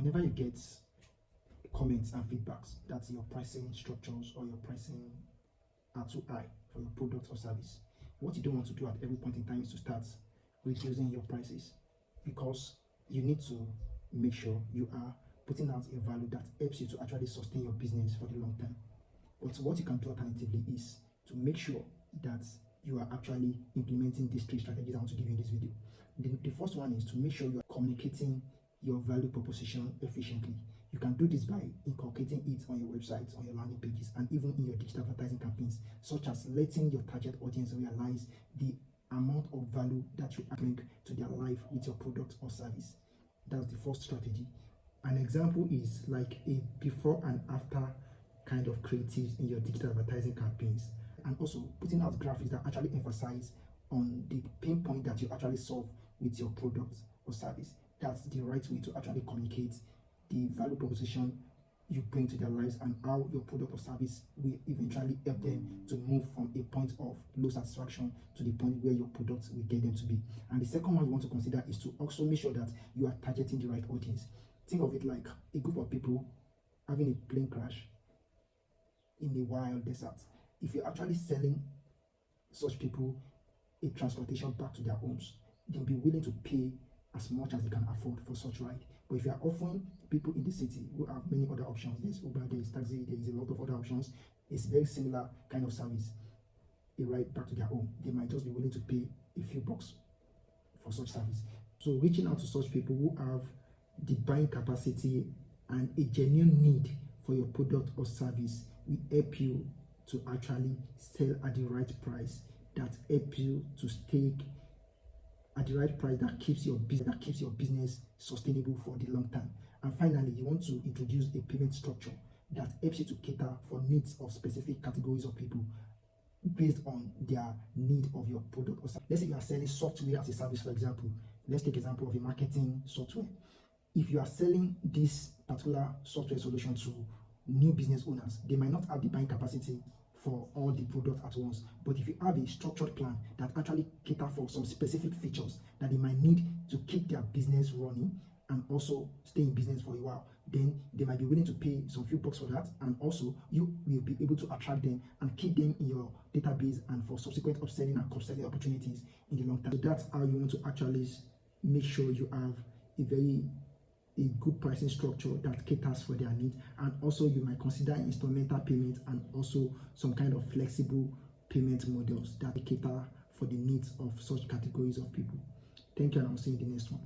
whenever you get comments and feedbacks that your pricing structures or your pricing are too high for your product or service, what you don't want to do at every point in time is to start reducing your prices, because you need to make sure you are putting out a value that helps you to actually sustain your business for the long term. But what you can do alternatively is to make sure that you are actually implementing these 3 strategies I want to give you in this video. The first one is to make sure you are communicating your value proposition efficiently. You can do this by inculcating it on your websites, on your landing pages, and even in your digital advertising campaigns, such as letting your target audience realize the amount of value that you bring to their life with your product or service. That's the first strategy. An example is like a before and after kind of creatives in your digital advertising campaigns, and also putting out graphics that actually emphasize on the pain point that you actually solve with your product or service. That's the right way to actually communicate the value proposition you bring to their lives and how your product or service will eventually help them to move from a point of low satisfaction to the point where your product will get them to be. And the second one you want to consider is to also make sure that you are targeting the right audience. Think of it like a group of people having a plane crash in a wild desert. If you're actually selling such people a transportation back to their homes, they'll be willing to pay as much as they can afford for such ride. But if you are offering people in the city who have many other options, there's Uber, there's taxi, there is a lot of other options, it's very similar kind of service, a ride back to their home, they might just be willing to pay a few bucks for such service. So reaching out to such people who have the buying capacity and a genuine need for your product or service will help you to actually sell at the right price, that help you to stay at the right price, that keeps your business sustainable for the long term. And finally, you want to introduce a payment structure that helps you to cater for needs of specific categories of people based on their need of your product or service. Let's say you are selling software as a service, for example. Let's take example of a marketing software. If you are selling this particular software solution to new business owners, they might not have the buying capacity for all the products at once. But if you have a structured plan that actually cater for some specific features that they might need to keep their business running and also stay in business for a while, then they might be willing to pay some few bucks for that, and also you will be able to attract them and keep them in your database and for subsequent upselling and cross-selling opportunities in the long term. So that's how you want to actually make sure you have a good pricing structure that caters for their needs. And also you might consider instrumental payment and also some kind of flexible payment models that cater for the needs of such categories of people. Thank you, and I'll see you in the next one.